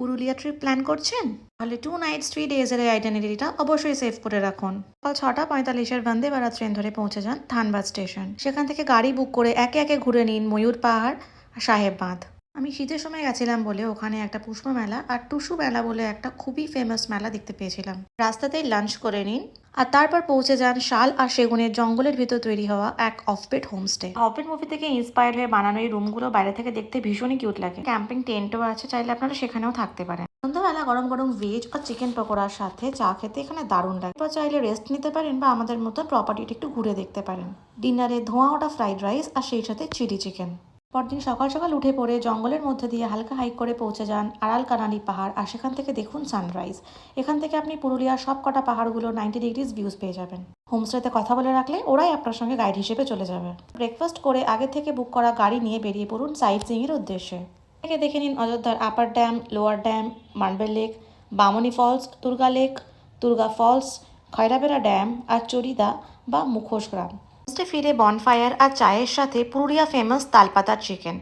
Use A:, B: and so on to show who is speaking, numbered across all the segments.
A: Purulia trip plan করছেন? তাহলে 2 Knights 3 ডেজের এই আইটেনারিটা অবশ্যই সেভ করে রাখুন। সকাল 6:45-এর বন্দে ভারত ট্রেন ধরে পৌঁছে যান ধানবাদ স্টেশন। সেখান থেকে গাড়ি বুক করে একে একে ঘুরে নিন ময়ূর পাহাড় আর সাহেব বাঁধ। আমি শীতের সময় গেছিলাম বলে ওখানে একটা পুষ্প মেলা আর টুসু মেলা বলে একটা খুবই ফেমাস মেলা দেখতে পেয়েছিলাম। রাস্তাতেই লাঞ্চ করে নিন আর তারপর পৌঁছে যান শাল আর সেগুনের জঙ্গলের ভিতর তৈরি হওয়া এক অফবিট হোমস্টে। অফবিট মুভি থেকে ইন্সপায়ার হয়ে বানানো এই রুমগুলো বাইরে থেকে দেখতে ভীষণই কিউট লাগে। ক্যাম্পিং টেন্টও আছে, চাইলে আপনারা সেখানেও থাকতে পারেন। সন্ধ্যাবেলা গরম গরম ভেজ আর চিকেন পকোড়ার সাথে চা খেতে এখানে দারুণ লাগে। এরপর চাইলে রেস্ট নিতে পারেন বা আমাদের মতো প্রপার্টিটা একটু ঘুরে দেখতে পারেন। ডিনারে ধোঁয়া ওঠা ফ্রাইড রাইস আর সেই সাথে চিলি চিকেন। পরদিন সকাল সকাল উঠে পড়ে জঙ্গলের মধ্যে দিয়ে হালকা হাইক করে পৌঁছে যান আড়াল কানালি পাহাড় আর সেখান থেকে দেখুন সানরাইজ। এখান থেকে আপনি পুরুলিয়ার সব কটা পাহাড়গুলো 90 ডিগ্রিজ ভিউজ পেয়ে যাবেন। হোমস্টেতে কথা বলে রাখলে ওরাই আপনার সঙ্গে গাইড হিসেবে চলে যাবে। ব্রেকফাস্ট করে আগে থেকে বুক করা গাড়ি নিয়ে বেরিয়ে পড়ুন সাইট সিইংয়ের উদ্দেশ্যে। থেকে দেখে নিন অযোধ্যার upper dam, lower dam, marble lake, Bamni falls, Durga lake, Durga falls, Khairabera dam আর চরিদা বা মুখোশ গ্রাম। হোমস্টে ফিরে বনফায়ার আর চায়ের সাথে পুরুলিয়া ফেমাস তালপাতার চিকেন,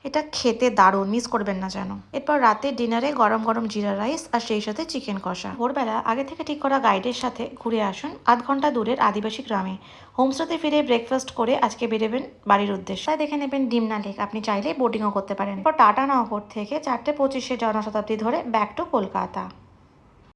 A: এটা খেতে দারুণ, মিস করবেন না যেন। এরপর রাতে ডিনারে গরম গরম জিরা রাইস আর সেই সাথে চিকেন কষা। ভোরবেলা আগে থেকে ঠিক করা গাইডের সাথে ঘুরে আসুন 1/2 ঘন্টা দূরের আদিবাসী গ্রামে। হোমস্টেতে ফিরে ব্রেকফাস্ট করে আজকে বেরোবেন বাড়ির উদ্দেশ্যে। তাই দেখে নেবেন ডিমনা লেক, আপনি চাইলে বোটিংও করতে পারেন। এরপর টাটা নগর থেকে 4:25 জনশতাব্দী ধরে ব্যাক টু কলকাতা।